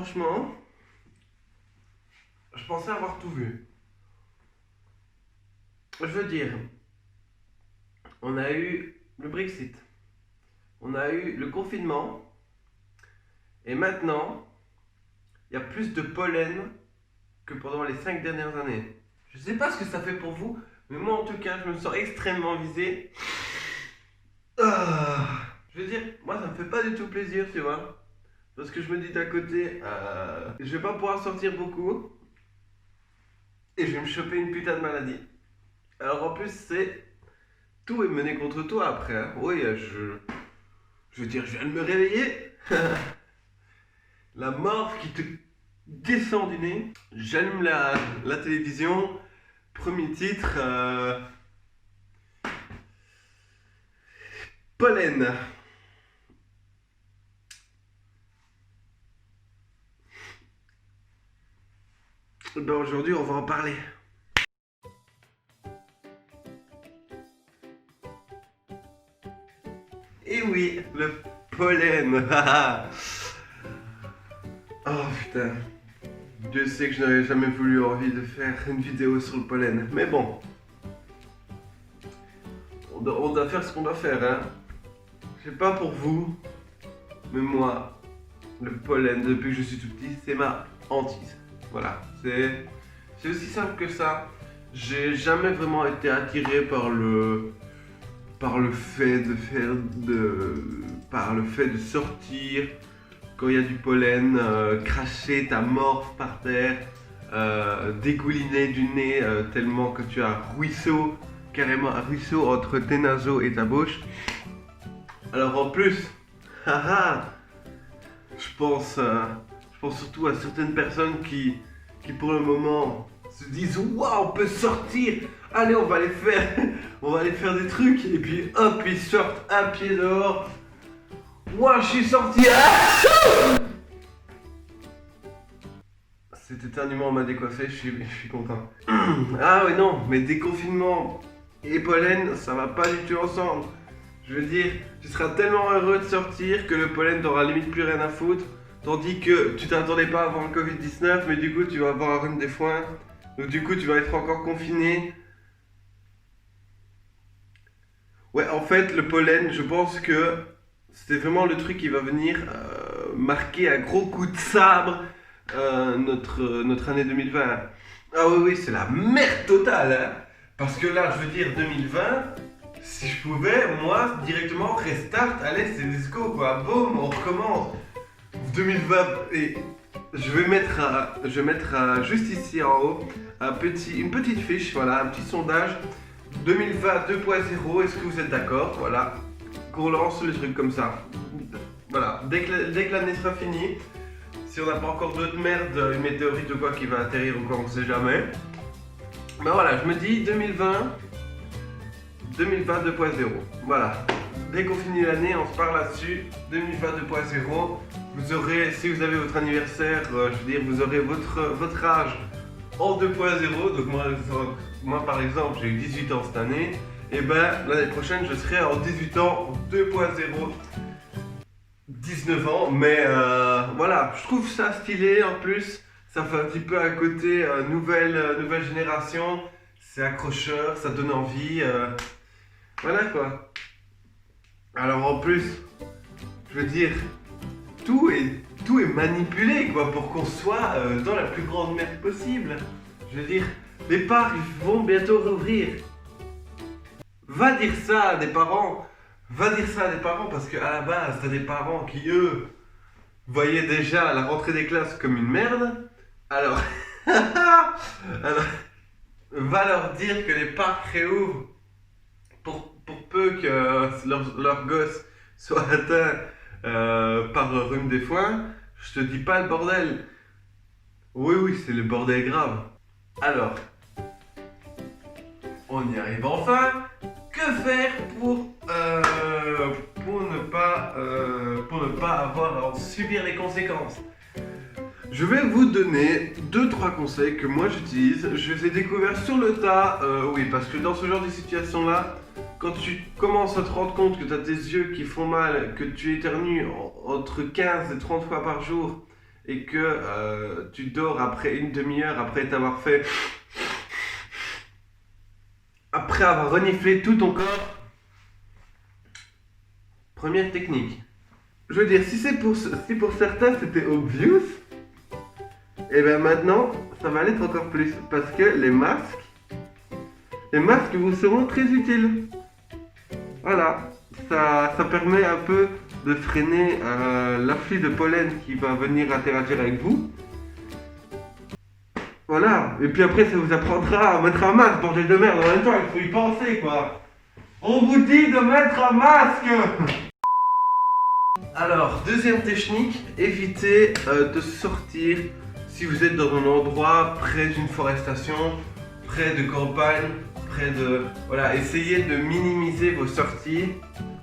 franchement, je pensais avoir tout vu. Je veux dire, on a eu le Brexit, on a eu le confinement, et maintenant, il y a plus de pollen que pendant les 5 dernières années. Je sais pas ce que ça fait pour vous, mais moi en tout cas, je me sens extrêmement visé. Je veux dire, moi ça me fait pas du tout plaisir, tu vois. Parce que je me dis d'un côté, je vais pas pouvoir sortir beaucoup, et je vais me choper une putain de maladie. Alors en plus, tout est mené contre toi après, hein. Oui, je veux dire, je viens de me réveiller. La mort qui te descend du nez. J'allume la télévision. Premier titre, pollen. Ben aujourd'hui, on va en parler. Et oui, le pollen. Oh putain. Dieu sait que je n'avais jamais voulu envie de faire une vidéo sur le pollen. Mais bon. On doit faire ce qu'on doit faire, hein. Je sais pas pour vous, mais moi, le pollen, depuis que je suis tout petit, c'est ma hantise. Voilà, c'est aussi simple que ça. J'ai jamais vraiment été attiré par le fait de par le fait de sortir quand il y a du pollen, cracher ta morve par terre, dégouliner du nez tellement que tu as un ruisseau, carrément un ruisseau entre tes naseaux et ta bouche. Alors en plus, haha, je pense surtout à certaines personnes qui pour le moment se disent waouh, on peut sortir, allez on va aller faire, on va aller faire des trucs et puis hop ils sortent un pied dehors. Moi je suis sorti. Cet éternuement m'a décoiffé, je suis content. Ah ouais non, mais déconfinement et pollen ça va pas du tout ensemble. Je veux dire, tu seras tellement heureux de sortir que le pollen t'aura limite plus rien à foutre. Tandis que tu t'attendais pas à avoir le Covid-19, mais du coup tu vas avoir un rhume des foins. Donc du coup tu vas être encore confiné. Ouais, en fait, le pollen, je pense que c'est vraiment le truc qui va venir marquer un gros coup de sabre notre année 2020. Ah oui, oui, c'est la merde totale, hein. Parce que là, je veux dire, 2020, si je pouvais, moi, directement, restart, allez, c'est disco, quoi. Boum, on recommence. 2020, et je vais mettre juste ici en haut une petite fiche, voilà, un petit sondage. 2020 2.0, est-ce que vous êtes d'accord? Voilà, qu'on lance le truc comme ça. Voilà, dès que l'année sera finie, si on n'a pas encore d'autres merdes, une météorite ou quoi qui va atterrir ou quoi, on sait jamais. Ben voilà, je me dis 2020 2.0. Voilà. Dès qu'on finit l'année, on se parle là-dessus. 2020 2.0. Vous aurez, si vous avez votre anniversaire, je veux dire, vous aurez votre âge en 2.0. Donc moi par exemple, j'ai eu 18 ans cette année. Et ben l'année prochaine, je serai en 18 ans 2.0. 19 ans, mais voilà, je trouve ça stylé en plus. Ça fait un petit peu à côté nouvelle génération. C'est accrocheur, ça donne envie. Voilà quoi. Alors en plus, je veux dire, tout est manipulé quoi pour qu'on soit dans la plus grande merde possible. Je veux dire, les parcs vont bientôt rouvrir. Va dire ça à des parents. Va dire ça à des parents parce qu'à la base, t'as des parents qui eux voyaient déjà la rentrée des classes comme une merde. Alors, alors va leur dire que les parcs réouvrent pour peu que leur gosse soit atteint par le rhume des foins. Je te dis pas le bordel. Oui, oui, c'est le bordel grave. Alors, on y arrive enfin. Que faire pour ne pas avoir à en subir les conséquences? Je vais vous donner 2-3 conseils que moi j'utilise. Je les ai découverts sur le tas. Oui, parce que dans ce genre de situation-là, quand tu commences à te rendre compte que tu as tes yeux qui font mal, que tu éternues entre 15 et 30 fois par jour, et que tu dors après une demi-heure, après t'avoir fait... Après avoir reniflé tout ton corps. Première technique. Je veux dire, si pour certains c'était obvious, et bien maintenant, ça va l'être encore plus. Parce que les masques vous seront très utiles. Voilà, ça permet un peu de freiner l'afflux de pollen qui va venir interagir avec vous. Voilà, et puis après ça vous apprendra à mettre un masque, bordel de merde, en même temps il faut y penser quoi. On vous dit de mettre un masque. Alors, deuxième technique, évitez de sortir si vous êtes dans un endroit près d'une forestation, près de campagne, près de... Voilà, essayez de minimiser vos sorties,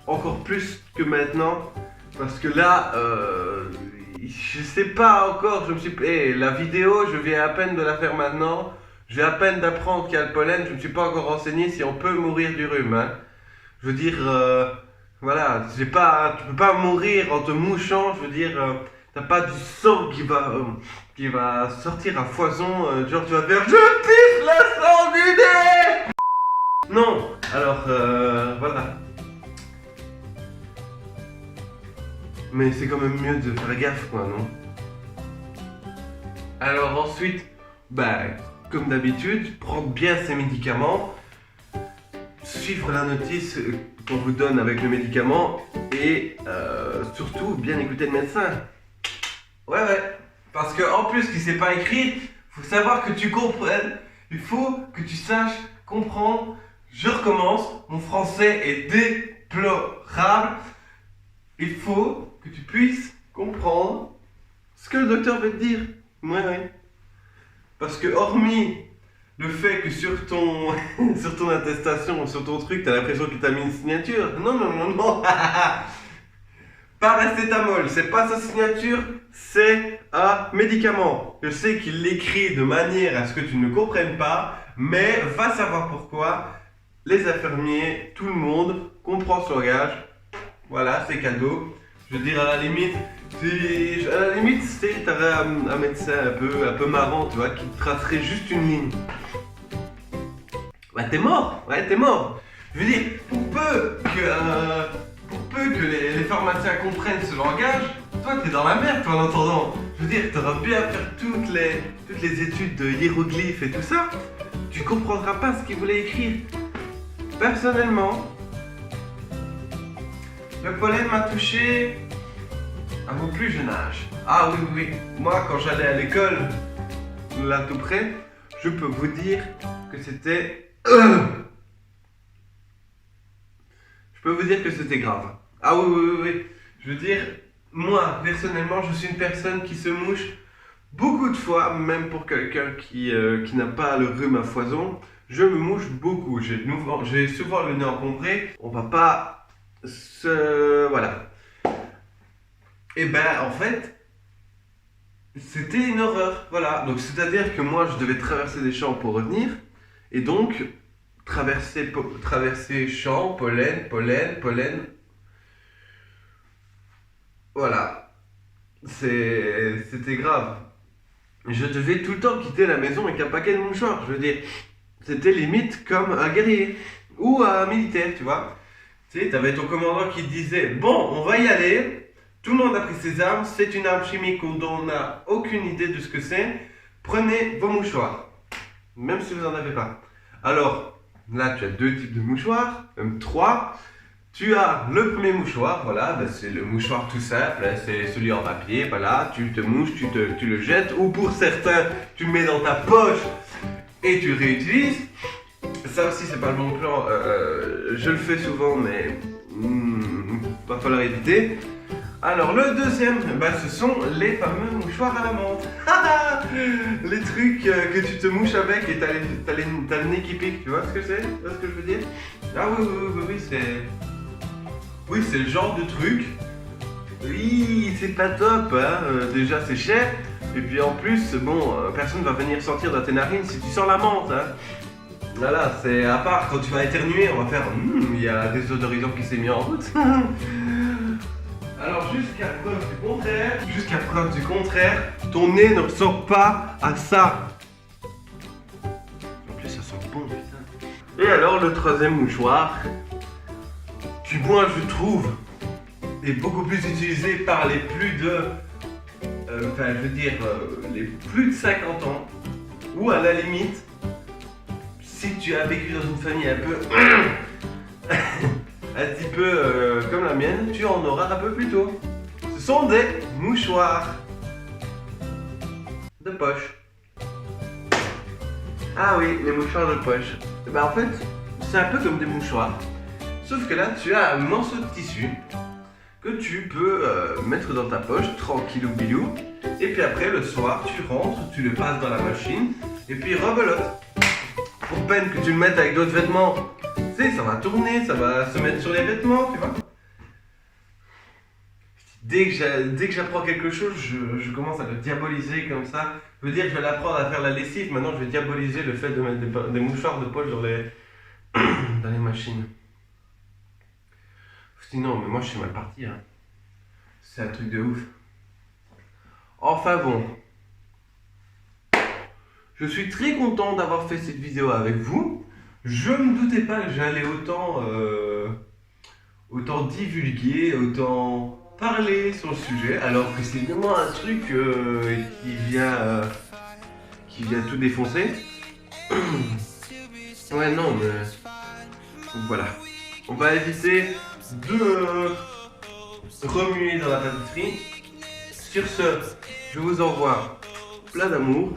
encore plus que maintenant, parce que là, je sais pas encore, la vidéo, je viens à peine de la faire maintenant, je viens à peine d'apprendre qu'il y a le pollen, je me suis pas encore renseigné si on peut mourir du rhume, hein. Je veux dire, voilà, tu peux pas mourir en te mouchant, je veux dire, t'as pas du sang qui va sortir à foison, genre tu vas faire « Je pisse le sang du nez !» Non, alors, voilà. Mais c'est quand même mieux de faire gaffe, quoi, non? Alors ensuite, comme d'habitude, prendre bien ses médicaments, suivre la notice qu'on vous donne avec le médicament et surtout bien écouter le médecin. Ouais. Parce que en plus qu'il sait pas écrire, faut savoir que tu comprennes. Il faut que tu saches comprendre. Je recommence. Mon français est déplorable. Il faut que tu puisses comprendre ce que le docteur veut te dire. Ouais. Parce que hormis le fait que sur ton attestation, sur ton truc, t'as l'impression que t'as mis une signature. Non. Paracétamol, c'est pas sa signature, c'est un médicament. Je sais qu'il l'écrit de manière à ce que tu ne comprennes pas, mais va savoir pourquoi. Les infirmiers, tout le monde comprend ce langage. Voilà, c'est cadeau. Je veux dire, à la limite, si t'avais un médecin un peu marrant, tu vois, qui te tracerait juste une ligne. T'es mort. Je veux dire, pour peu que les pharmaciens comprennent ce langage, toi t'es dans la merde, toi, en entendant. Je veux dire, t'auras bien à faire toutes les études de hiéroglyphes et tout ça, tu comprendras pas ce qu'ils voulaient écrire. Personnellement, le pollen m'a touché à mon plus jeune âge. Ah oui. Moi, quand j'allais à l'école, là tout près, je peux vous dire que c'était... Je peux vous dire que c'était grave. Ah oui. Je veux dire, moi, personnellement, je suis une personne qui se mouche beaucoup de fois, même pour quelqu'un qui n'a pas le rhume à foison. Je me mouche beaucoup. J'ai souvent le nez encombré. On va pas se... Voilà. Et en fait, c'était une horreur. Voilà. Donc, c'est-à-dire que moi, je devais traverser des champs pour revenir. Et donc... Traverser champs, pollen. Voilà. C'était grave. Je devais tout le temps quitter la maison avec un paquet de mouchoirs. Je veux dire, c'était limite comme un guerrier ou un militaire, tu vois. Tu sais, t'avais ton commandant qui te disait « Bon, on va y aller. Tout le monde a pris ses armes. C'est une arme chimique dont on n'a aucune idée de ce que c'est. Prenez vos mouchoirs. » Même si vous n'en avez pas. Alors... Là, tu as deux types de mouchoirs, même trois. Tu as le premier mouchoir, voilà, c'est le mouchoir tout simple, c'est celui en papier, voilà, tu te mouches, tu le jettes, ou pour certains, tu le mets dans ta poche et tu réutilises. Ça aussi, c'est pas le bon plan, je le fais souvent, mais va falloir éviter. Alors le deuxième, ce sont les fameux mouchoirs à la menthe. Les trucs que tu te mouches avec et t'as le nez qui pique, tu vois ce que c'est? Tu vois ce que je veux dire? Ah oui, c'est le genre de truc. Oui, c'est pas top, hein. Déjà c'est cher. Et puis en plus, personne va venir sortir dans tes narines si tu sens la menthe, hein. Voilà, c'est à part quand tu vas éternuer, on va faire il y a des odorisants qui s'est mis en route. Alors jusqu'à preuve du contraire, ton nez ne ressort pas à ça. En plus, ça sent bon, putain. Et alors, le troisième mouchoir, qui moi je trouve est beaucoup plus utilisé par les plus de. Les plus de 50 ans, ou à la limite, si tu as vécu dans une famille un peu. un petit peu comme la mienne, tu en auras un peu plus tôt. Ce sont des mouchoirs de poche. Ah oui, les mouchoirs de poche. Bah en fait, c'est un peu comme des mouchoirs. Sauf que là, tu as un morceau de tissu que tu peux mettre dans ta poche, tranquillou bilou. Et puis après, le soir, tu rentres, tu le passes dans la machine, et puis rebelote. Pour peine que tu le mettes avec d'autres vêtements, tu sais, ça va tourner, ça va se mettre sur les vêtements, tu vois. Dès que j'apprends quelque chose, je commence à le diaboliser comme ça. Je veux dire, je vais l'apprendre à faire la lessive, maintenant je vais diaboliser le fait de mettre des mouchoirs de poche dans les machines. Sinon, mais moi je suis mal parti, hein. C'est un truc de ouf. Enfin bon. Je suis très content d'avoir fait cette vidéo avec vous. Je ne me doutais pas que j'allais autant divulguer, autant parler sur le sujet, alors que c'est vraiment un truc qui vient tout défoncer. Ouais, non, mais voilà. On va éviter de remuer dans la pâtisserie. Sur ce, je vous envoie plein d'amour,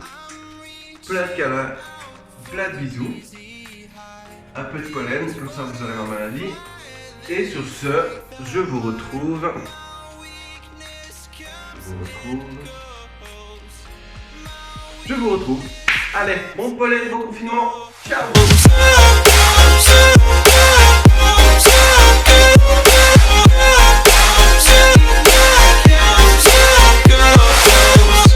plein de câlins, plein de bisous, un peu de pollen, comme ça vous aurez ma maladie. Et sur ce, je vous retrouve. Allez, bon pollen, bon confinement. Ciao.